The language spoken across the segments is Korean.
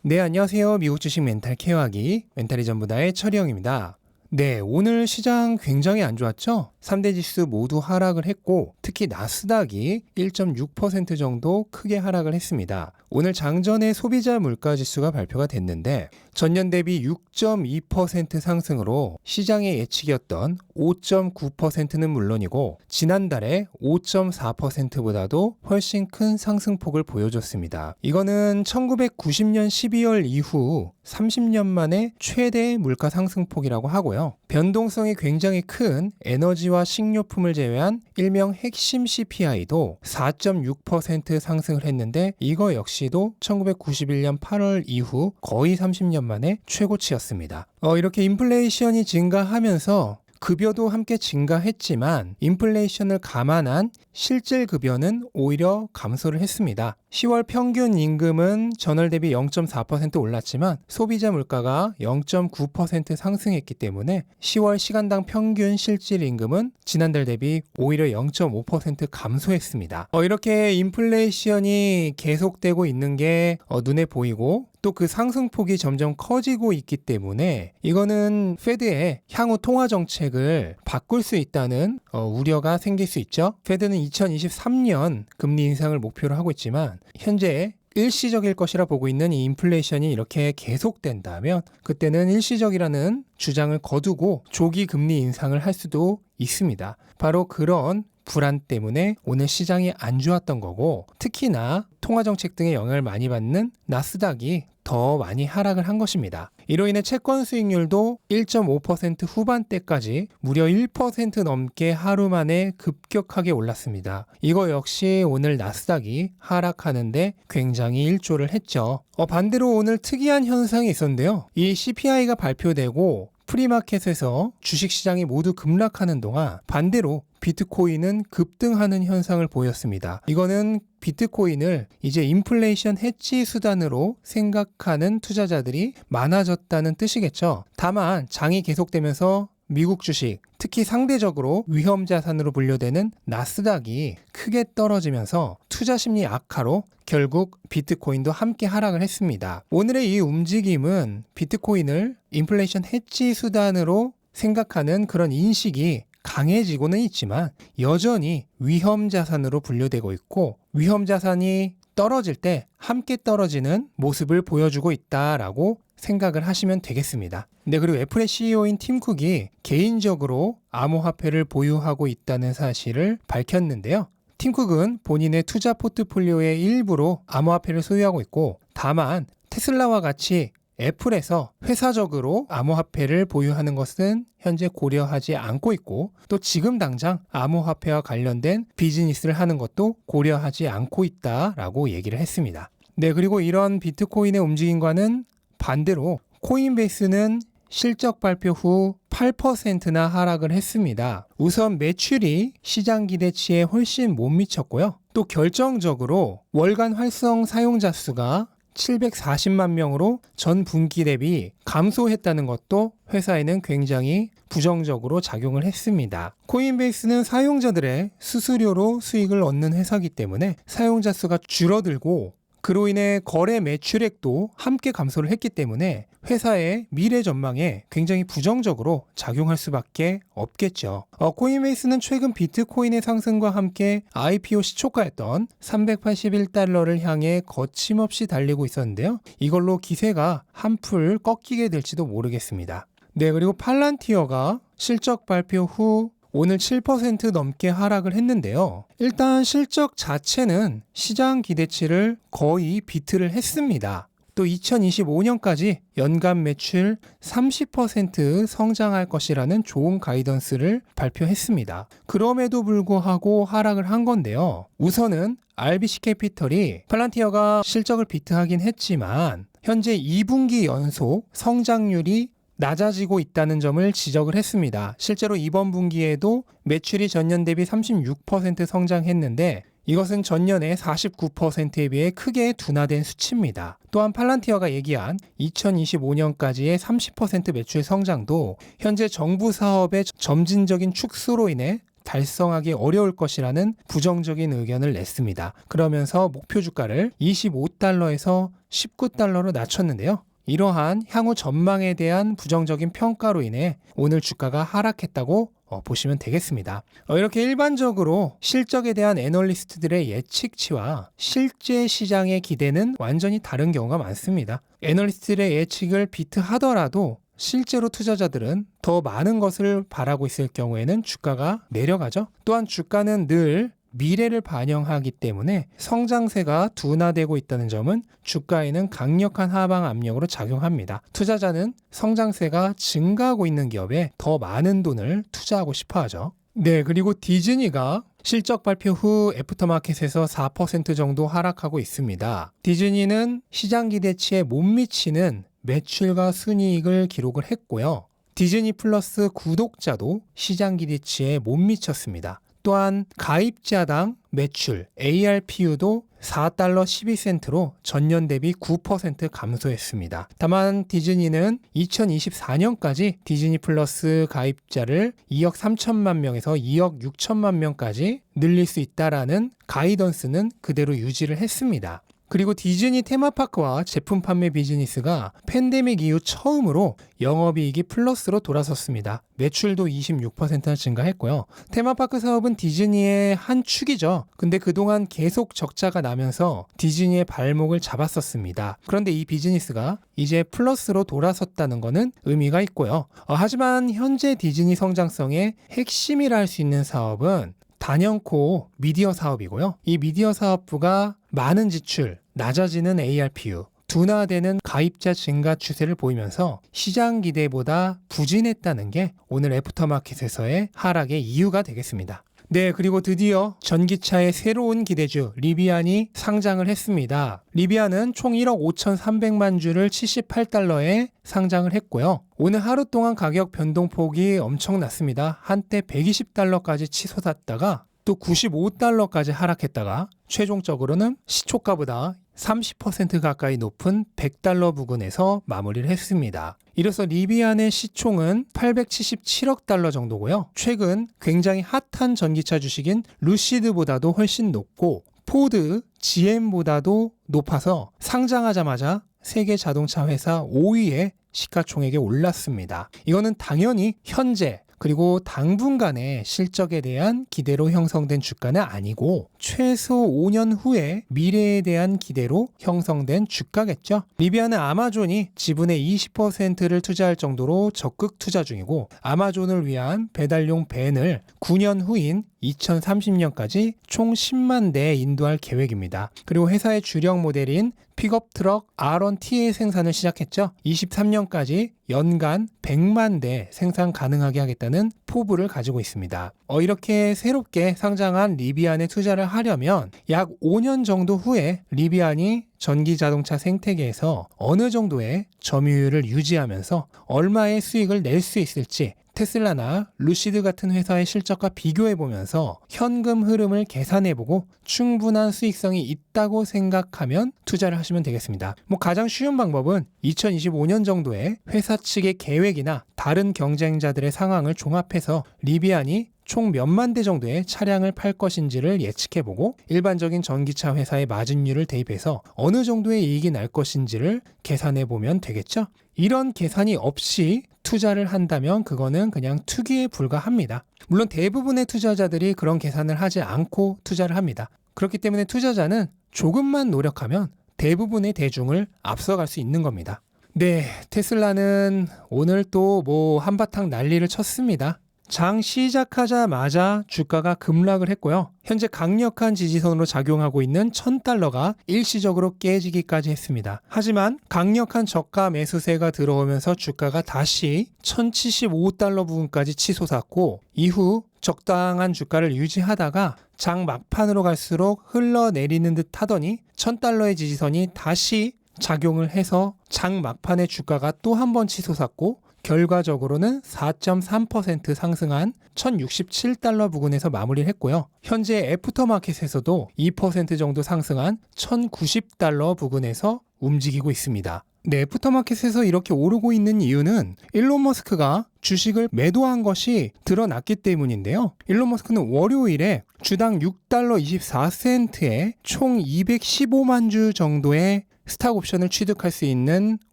네, 안녕하세요. 미국 주식 멘탈 케어하기 멘탈이 전부다의 철이형입니다. 네, 오늘 시장 굉장히 안 좋았죠? 3대 지수 모두 하락을 했고 특히 나스닥이 1.6% 정도 크게 하락을 했습니다. 오늘 장전에 소비자 물가지수가 발표가 됐는데 전년 대비 6.2% 상승으로 시장의 예측이었던 5.9%는 물론이고 지난달에 5.4%보다도 훨씬 큰 상승폭을 보여줬습니다. 이거는 1990년 12월 이후 30년 만에 최대 물가 상승폭이라고 하고요. 변동성이 굉장히 큰 에너지와 식료품을 제외한 일명 핵심 CPI도 4.6% 상승을 했는데 이거 역시도 1991년 8월 이후 거의 30년 만에 최고치였습니다. 이렇게 인플레이션이 증가하면서 급여도 함께 증가했지만 인플레이션을 감안한 실질 급여는 오히려 감소를 했습니다. 10월 평균 임금은 전월 대비 0.4% 올랐지만 소비자 물가가 0.9% 상승했기 때문에 10월 시간당 평균 실질 임금은 지난달 대비 오히려 0.5% 감소했습니다. 이렇게 인플레이션이 계속되고 있는 게 눈에 보이고 또 그 상승폭이 점점 커지고 있기 때문에 이거는 페드의 향후 통화 정책을 바꿀 수 있다는 우려가 생길 수 있죠. 페드는 2023년 금리 인상을 목표로 하고 있지만 현재 일시적일 것이라 보고 있는 이 인플레이션이 이렇게 계속된다면 그때는 일시적이라는 주장을 거두고 조기 금리 인상을 할 수도 있습니다. 바로 그런 불안 때문에 오늘 시장이 안 좋았던 거고 특히나 통화정책 등의 영향을 많이 받는 나스닥이 더 많이 하락을 한 것입니다. 이로 인해 채권 수익률도 1.5% 후반대까지 무려 1% 넘게 하루 만에 급격하게 올랐습니다. 이거 역시 오늘 나스닥이 하락하는데 굉장히 일조를 했죠. 반대로 오늘 특이한 현상이 있었는데요. 이 CPI가 발표되고 프리마켓에서 주식시장이 모두 급락하는 동안 반대로 비트코인은 급등하는 현상을 보였습니다. 이거는 비트코인을 이제 인플레이션 해지 수단으로 생각하는 투자자들이 많아졌다는 뜻이겠죠. 다만 장이 계속되면서 미국 주식, 특히 상대적으로 위험 자산으로 분류되는 나스닥이 크게 떨어지면서 투자 심리 악화로 결국 비트코인도 함께 하락을 했습니다. 오늘의 이 움직임은 비트코인을 인플레이션 해지 수단으로 생각하는 그런 인식이 강해지고는 있지만 여전히 위험 자산으로 분류되고 있고 위험 자산이 떨어질 때 함께 떨어지는 모습을 보여주고 있다라고 생각을 하시면 되겠습니다. 네, 그리고 애플의 CEO인 팀 쿡이 개인적으로 암호화폐를 보유하고 있다는 사실을 밝혔는데요. 팀 쿡은 본인의 투자 포트폴리오의 일부로 암호화폐를 소유하고 있고 다만 테슬라와 같이 애플에서 회사적으로 암호화폐를 보유하는 것은 현재 고려하지 않고 있고 또 지금 당장 암호화폐와 관련된 비즈니스를 하는 것도 고려하지 않고 있다라고 얘기를 했습니다. 네, 그리고 이런 비트코인의 움직임과는 반대로 코인베이스는 실적 발표 후 8%나 하락을 했습니다. 우선 매출이 시장 기대치에 훨씬 못 미쳤고요. 또 결정적으로 월간 활성 사용자 수가 740만 명으로 전 분기 대비 감소했다는 것도 회사에는 굉장히 부정적으로 작용을 했습니다. 코인베이스는 사용자들의 수수료로 수익을 얻는 회사이기 때문에 사용자 수가 줄어들고 그로 인해 거래 매출액도 함께 감소를 했기 때문에 회사의 미래 전망에 굉장히 부정적으로 작용할 수밖에 없겠죠. 코인베이스는 최근 비트코인의 상승과 함께 IPO 시초가였던 381달러를 향해 거침없이 달리고 있었는데요. 이걸로 기세가 한풀 꺾이게 될지도 모르겠습니다. 네, 그리고 팔란티어가 실적 발표 후 오늘 7% 넘게 하락을 했는데요. 일단 실적 자체는 시장 기대치를 거의 비트를 했습니다. 또 2025년까지 연간 매출 30% 성장할 것이라는 좋은 가이던스를 발표했습니다. 그럼에도 불구하고 하락을 한 건데요. 우선은 RBC 캐피털이 팔란티어가 실적을 비트하긴 했지만 현재 2분기 연속 성장률이 낮아지고 있다는 점을 지적을 했습니다. 실제로 이번 분기에도 매출이 전년 대비 36% 성장했는데 이것은 전년의 49%에 비해 크게 둔화된 수치입니다. 또한 팔란티어가 얘기한 2025년까지의 30% 매출 성장도 현재 정부 사업의 점진적인 축소로 인해 달성하기 어려울 것이라는 부정적인 의견을 냈습니다. 그러면서 목표 주가를 25달러에서 19달러로 낮췄는데요. 이러한 향후 전망에 대한 부정적인 평가로 인해 오늘 주가가 하락했다고 보시면 되겠습니다. 이렇게 일반적으로 실적에 대한 애널리스트들의 예측치와 실제 시장의 기대는 완전히 다른 경우가 많습니다. 애널리스트들의 예측을 비트하더라도 실제로 투자자들은 더 많은 것을 바라고 있을 경우에는 주가가 내려가죠. 또한 주가는 늘 미래를 반영하기 때문에 성장세가 둔화되고 있다는 점은 주가에는 강력한 하방 압력으로 작용합니다. 투자자는 성장세가 증가하고 있는 기업에 더 많은 돈을 투자하고 싶어 하죠. 네, 그리고 디즈니가 실적 발표 후 애프터마켓에서 4% 정도 하락하고 있습니다. 디즈니는 시장 기대치에 못 미치는 매출과 순이익을 기록을 했고요. 디즈니 플러스 구독자도 시장 기대치에 못 미쳤습니다. 또한 가입자당 매출 ARPU도 4달러 12센트로 전년 대비 9% 감소했습니다. 다만 디즈니는 2024년까지 디즈니 플러스 가입자를 2억 3천만 명에서 2억 6천만 명까지 늘릴 수 있다라는 가이던스는 그대로 유지를 했습니다. 그리고 디즈니 테마파크와 제품 판매 비즈니스가 팬데믹 이후 처음으로 영업이익이 플러스로 돌아섰습니다. 매출도 26%나 증가했고요. 테마파크 사업은 디즈니의 한 축이죠. 근데 그동안 계속 적자가 나면서 디즈니의 발목을 잡았었습니다. 그런데 이 비즈니스가 이제 플러스로 돌아섰다는 것은 의미가 있고요. 하지만 현재 디즈니 성장성의 핵심이라 할 수 있는 사업은 단연코 미디어 사업이고요. 이 미디어 사업부가 많은 지출, 낮아지는 ARPU, 둔화되는 가입자 증가 추세를 보이면서 시장 기대보다 부진했다는 게 오늘 애프터마켓에서의 하락의 이유가 되겠습니다. 네, 그리고 드디어 전기차의 새로운 기대주 리비안이 상장을 했습니다. 리비안은 총 1억 5,300만 주를 78달러에 상장을 했고요. 오늘 하루 동안 가격 변동폭이 엄청났습니다. 한때 120달러까지 치솟았다가 또 95달러까지 하락했다가 최종적으로는 시초가보다 30% 가까이 높은 100달러 부근에서 마무리를 했습니다. 이로써 리비안의 시총은 877억 달러 정도고요. 최근 굉장히 핫한 전기차 주식인 루시드보다도 훨씬 높고 포드, GM보다도 높아서 상장하자마자 세계 자동차 회사 5위에 시가총액에 올랐습니다. 이거는 당연히 현재 그리고 당분간의 실적에 대한 기대로 형성된 주가는 아니고 최소 5년 후의 미래에 대한 기대로 형성된 주가겠죠. 리비안은 아마존이 지분의 20%를 투자할 정도로 적극 투자 중이고 아마존을 위한 배달용 밴을 9년 후인 2030년까지 총 10만 대 인도할 계획입니다. 그리고 회사의 주력 모델인 픽업 트럭 R1T의 생산을 시작했죠. 23년까지 연간 100만 대 생산 가능하게 하겠다는 포부를 가지고 있습니다. 이렇게 새롭게 상장한 리비안에 투자를 하려면 약 5년 정도 후에 리비안이 전기 자동차 생태계에서 어느 정도의 점유율을 유지하면서 얼마의 수익을 낼 수 있을지 테슬라나 루시드 같은 회사의 실적과 비교해보면서 현금 흐름을 계산해보고 충분한 수익성이 있다고 생각하면 투자를 하시면 되겠습니다. 가장 쉬운 방법은 2025년 정도의 회사 측의 계획이나 다른 경쟁자들의 상황을 종합해서 리비안이 총 몇만 대 정도의 차량을 팔 것인지를 예측해보고 일반적인 전기차 회사의 마진율을 대입해서 어느 정도의 이익이 날 것인지를 계산해보면 되겠죠? 이런 계산이 없이 투자를 한다면 그거는 그냥 투기에 불과합니다. 물론 대부분의 투자자들이 그런 계산을 하지 않고 투자를 합니다. 그렇기 때문에 투자자는 조금만 노력하면 대부분의 대중을 앞서갈 수 있는 겁니다. 네, 테슬라는 오늘 또 한바탕 난리를 쳤습니다. 장 시작하자마자 주가가 급락을 했고요. 현재 강력한 지지선으로 작용하고 있는 1000달러가 일시적으로 깨지기까지 했습니다. 하지만 강력한 저가 매수세가 들어오면서 주가가 다시 1075달러 부근까지 치솟았고 이후 적당한 주가를 유지하다가 장 막판으로 갈수록 흘러내리는 듯 하더니 1000달러의 지지선이 다시 작용을 해서 장 막판의 주가가 또 한 번 치솟았고 결과적으로는 4.3% 상승한 1067달러 부근에서 마무리를 했고요. 현재 애프터마켓에서도 2% 정도 상승한 1090달러 부근에서 움직이고 있습니다. 네, 애프터마켓에서 이렇게 오르고 있는 이유는 일론 머스크가 주식을 매도한 것이 드러났기 때문인데요. 일론 머스크는 월요일에 주당 $6.24에 총 215만 주 정도의 스탁 옵션을 취득할 수 있는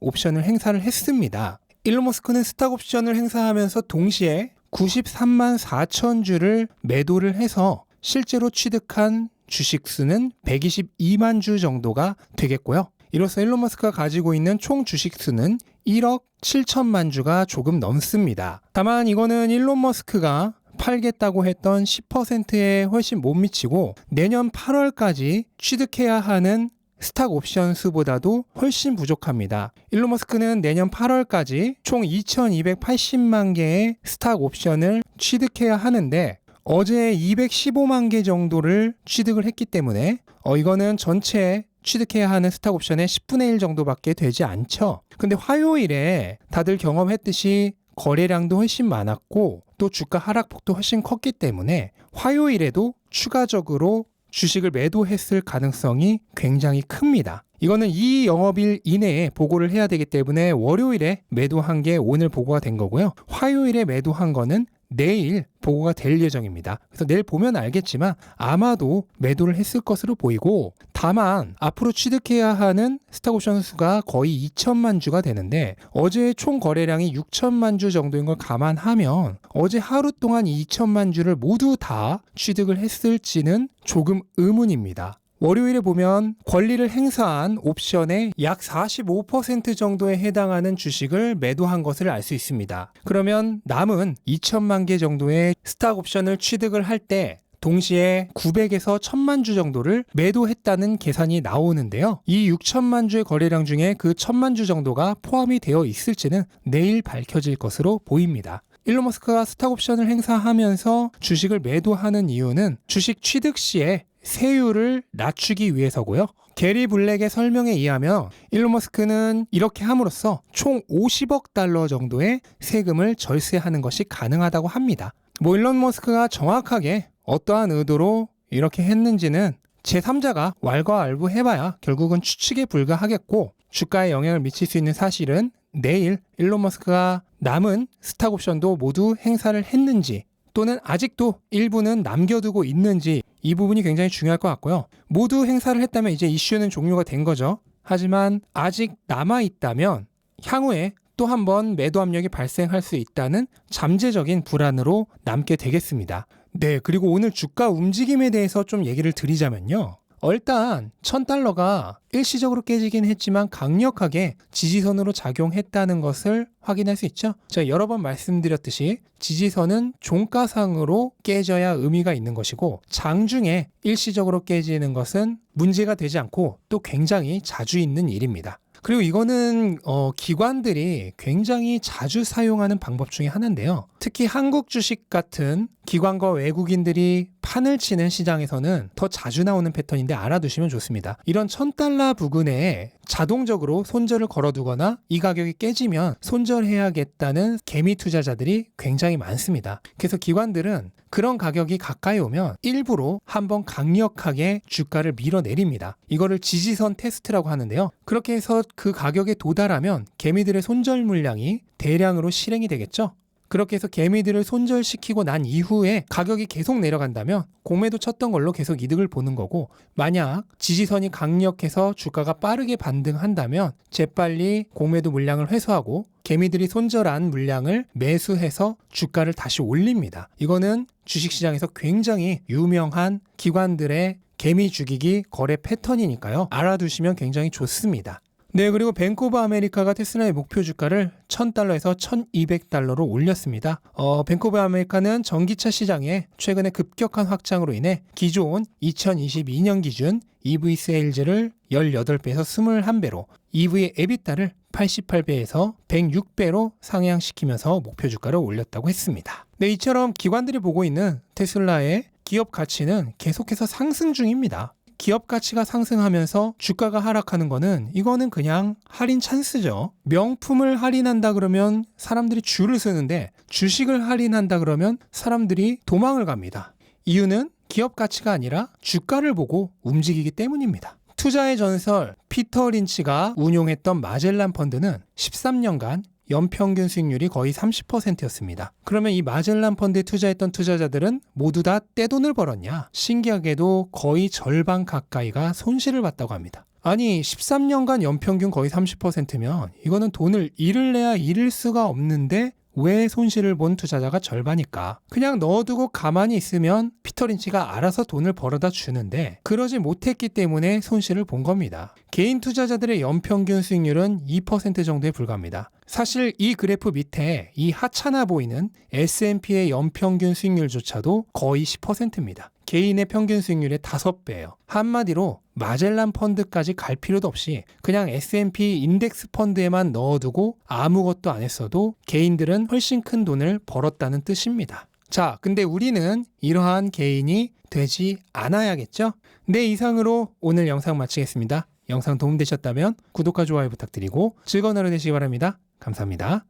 옵션을 행사를 했습니다. 일론 머스크는 스탁 옵션을 행사하면서 동시에 93만 4천 주를 매도를 해서 실제로 취득한 주식 수는 122만 주 정도가 되겠고요. 이로써 일론 머스크가 가지고 있는 총 주식 수는 1억 7천만 주가 조금 넘습니다. 다만 이거는 일론 머스크가 팔겠다고 했던 10%에 훨씬 못 미치고 내년 8월까지 취득해야 하는 스탁 옵션 수보다도 훨씬 부족합니다. 일론 머스크는 내년 8월까지 총 2280만 개의 스탁 옵션을 취득해야 하는데 어제 215만 개 정도를 취득을 했기 때문에 이거는 전체 취득해야 하는 스탁 옵션의 10분의 1 정도밖에 되지 않죠. 근데 화요일에 다들 경험했듯이 거래량도 훨씬 많았고 또 주가 하락폭도 훨씬 컸기 때문에 화요일에도 추가적으로 주식을 매도했을 가능성이 굉장히 큽니다. 이거는 이 영업일 이내에 보고를 해야 되기 때문에 월요일에 매도한 게 오늘 보고가 된 거고요. 화요일에 매도한 거는 내일 보고가 될 예정입니다. 그래서 내일 보면 알겠지만 아마도 매도를 했을 것으로 보이고 다만 앞으로 취득해야 하는 스탁옵션 수가 거의 2천만 주가 되는데 어제의 총 거래량이 6천만 주 정도인 걸 감안하면 어제 하루 동안 2천만 주를 모두 다 취득을 했을지는 조금 의문입니다. 월요일에 보면 권리를 행사한 옵션의 약 45% 정도에 해당하는 주식을 매도한 것을 알 수 있습니다. 그러면 남은 2천만 개 정도의 스탁 옵션을 취득을 할 때 동시에 900에서 1000만 주 정도를 매도했다는 계산이 나오는데요. 이 6천만 주의 거래량 중에 그 1000만 주 정도가 포함이 되어 있을지는 내일 밝혀질 것으로 보입니다. 일론 머스크가 스탁 옵션을 행사하면서 주식을 매도하는 이유는 주식 취득 시에 세율을 낮추기 위해서고요. 게리 블랙의 설명에 의하면 일론 머스크는 이렇게 함으로써 총 50억 달러 정도의 세금을 절세하는 것이 가능하다고 합니다. 일론 머스크가 정확하게 어떠한 의도로 이렇게 했는지는 제3자가 왈가왈부해봐야 결국은 추측에 불과하겠고 주가에 영향을 미칠 수 있는 사실은 내일 일론 머스크가 남은 스탁 옵션도 모두 행사를 했는지 또는 아직도 일부는 남겨두고 있는지 이 부분이 굉장히 중요할 것 같고요. 모두 행사를 했다면 이제 이슈는 종료가 된 거죠. 하지만 아직 남아있다면 향후에 또 한 번 매도 압력이 발생할 수 있다는 잠재적인 불안으로 남게 되겠습니다. 네, 그리고 오늘 주가 움직임에 대해서 좀 얘기를 드리자면요. 일단 1000달러가 일시적으로 깨지긴 했지만 강력하게 지지선으로 작용했다는 것을 확인할 수 있죠. 제가 여러 번 말씀드렸듯이 지지선은 종가상으로 깨져야 의미가 있는 것이고 장중에 일시적으로 깨지는 것은 문제가 되지 않고 또 굉장히 자주 있는 일입니다. 그리고 이거는 기관들이 굉장히 자주 사용하는 방법 중에 하나인데요. 특히 한국 주식 같은 기관과 외국인들이 판을 치는 시장에서는 더 자주 나오는 패턴인데 알아두시면 좋습니다. 이런 1000달러 부근에 자동적으로 손절을 걸어두거나 이 가격이 깨지면 손절해야겠다는 개미 투자자들이 굉장히 많습니다. 그래서 기관들은 그런 가격이 가까이 오면 일부러 한번 강력하게 주가를 밀어내립니다. 이거를 지지선 테스트라고 하는데요. 그렇게 해서 그 가격에 도달하면 개미들의 손절 물량이 대량으로 실행이 되겠죠. 그렇게 해서 개미들을 손절시키고 난 이후에 가격이 계속 내려간다면 공매도 쳤던 걸로 계속 이득을 보는 거고 만약 지지선이 강력해서 주가가 빠르게 반등한다면 재빨리 공매도 물량을 회수하고 개미들이 손절한 물량을 매수해서 주가를 다시 올립니다. 이거는 주식시장에서 굉장히 유명한 기관들의 개미 죽이기 거래 패턴이니까요. 알아두시면 굉장히 좋습니다. 네, 그리고 뱅크 오브 아메리카가 테슬라의 목표 주가를 1000달러에서 1200달러로 올렸습니다. 뱅크 오브 아메리카는 전기차 시장에 최근에 급격한 확장으로 인해 기존 2022년 기준 EV 세일즈를 18배에서 21배로 EV의 에비타를 88배에서 106배로 상향시키면서 목표 주가를 올렸다고 했습니다. 네, 이처럼 기관들이 보고 있는 테슬라의 기업 가치는 계속해서 상승 중입니다. 기업 가치가 상승하면서 주가가 하락하는 거는 이거는 그냥 할인 찬스죠. 명품을 할인한다 그러면 사람들이 줄을 서는데 주식을 할인한다 그러면 사람들이 도망을 갑니다. 이유는 기업 가치가 아니라 주가를 보고 움직이기 때문입니다. 투자의 전설 피터 린치가 운용했던 마젤란 펀드는 13년간 연평균 수익률이 거의 30%였습니다. 그러면 이 마젤란 펀드에 투자했던 투자자들은 모두 다 떼돈을 벌었냐? 신기하게도 거의 절반 가까이가 손실을 봤다고 합니다. 아니 13년간 연평균 거의 30%면 이거는 돈을 잃을 내야 잃을 수가 없는데 왜 손실을 본 투자자가 절반일까? 그냥 넣어두고 가만히 있으면 피터 린치가 알아서 돈을 벌어다 주는데 그러지 못했기 때문에 손실을 본 겁니다. 개인 투자자들의 연평균 수익률은 2% 정도에 불과합니다. 사실 이 그래프 밑에 이 하찮아 보이는 S&P의 연평균 수익률조차도 거의 10%입니다. 개인의 평균 수익률의 5배예요. 한마디로 마젤란 펀드까지 갈 필요도 없이 그냥 S&P 인덱스 펀드에만 넣어두고 아무것도 안 했어도 개인들은 훨씬 큰 돈을 벌었다는 뜻입니다. 자, 근데 우리는 이러한 개인이 되지 않아야겠죠? 네, 이상으로 오늘 영상 마치겠습니다. 영상 도움되셨다면 구독과 좋아요 부탁드리고 즐거운 하루 되시기 바랍니다. 감사합니다.